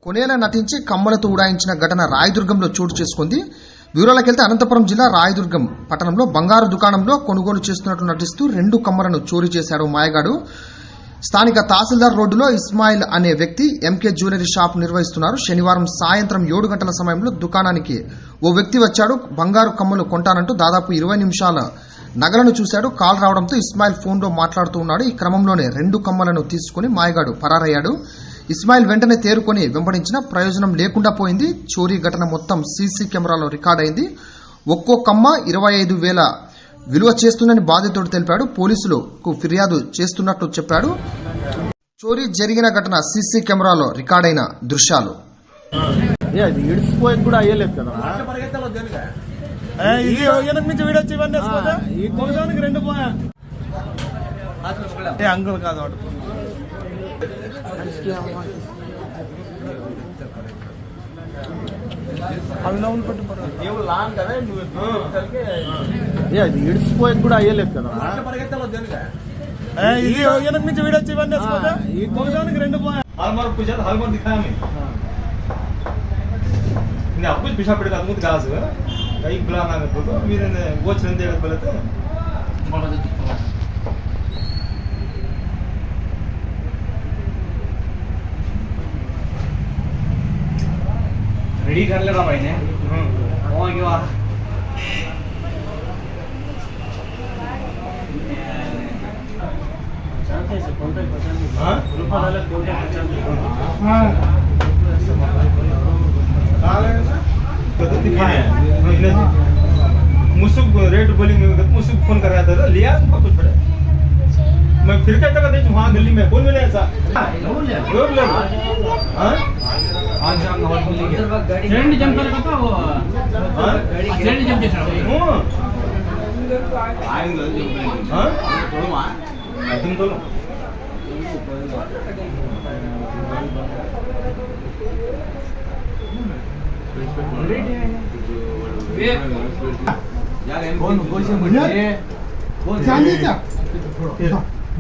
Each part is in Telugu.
కొనేలా నటించి కమ్మలతో ఉడాయించిన ఘటన రాయదుర్గంలో చోటు చేసుకుంది. వివరాలకెళ్తే అనంతపురం జిల్లా రాయదుర్గం పట్టణంలో బంగారు దుకాణంలో కొనుగోలు చేస్తున్నట్లు నటిస్తూ 2 కమ్మలను చోరీ చేశాడు మాయగాడు. స్థానిక తహసీల్దార్ రోడ్డులో ఇస్మాయిల్ అనే వ్యక్తి ఎంకే జ్యువెలరీ షాప్ నిర్వహిస్తున్నారు. శనివారం సాయంత్రం 7 గంటల సమయంలో దుకాణానికి ఓ వ్యక్తి వచ్చాడు. బంగారు కమ్మలు కొంటానంటూ దాదాపు 20 నిమిషాల నగలను చూశాడు. కాల్ రావడంతో ఇస్మాయిల్ ఫోన్లో మాట్లాడుతూ ఉన్నాడు. ఈ క్రమంలోనే 2 కమ్మలను తీసుకుని మాయగాడు పరారయ్యాడు. ఇస్మాయిల్ వెంటనే తేరుకొని వెంబడించిన ప్రయోజనం లేకుండా పోయింది. చోరీ ఘటన మొత్తం సీసీ కెమెరాలో రికార్డైంది. ఒక్కో కమ్మ 25,000 విలువ చేస్తుందని బాధితుడు తెలిపాడు. పోలీసులకు ఫిర్యాదు చేస్తున్నట్టు చెప్పాడు. చోరీ జరిగిన ఘటన సీసీ కెమెరాలో రికార్డైన దృశ్యాలు. అంకుల్ కాదు అది ఇడిచిపోయేది కూడా అయ్యలేదు కదా. ఇది వెనక నుంచి వీడొచ్చి ఇవన్నీ ఈ కొనడానికి 2 పోయా హాల్మార్క్ పూజ హాల్మార్క్ దిఖాయా आप कुछ पिछा पड़ेगा तो गाज कई बुलाना तो मेरे वो चंदे बोले तो रेडी कर ले रहा भाई ने ओ क्यों से कांटेक्ट पसंद हां रुपया डाले कांटेक्ट पसंद हां मुसुक रेट बोलेंगे मुसुक फोन कर रहा था लिया कुछ पड़े मैं फिर कहता था वहाँ गली में कौन मिले ऐसा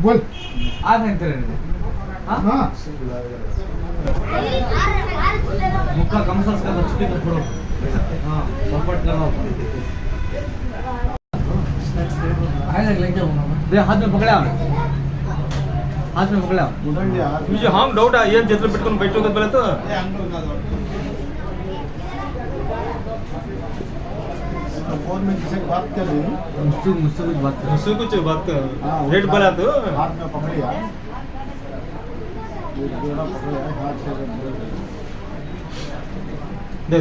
बोल मुक्का कम सा छुट्टी तो छोड़ो सपोर्ट लगाओ हाथ में पकड़ा मुझे हाँ डाउट है ये जैसे पेट्रोल बैठो बोले तो फोन में किसी बात कर रही हूँ मुझसे कुछ बात कर रेट बोला तो हाथ में पकड़िया हाथ से दे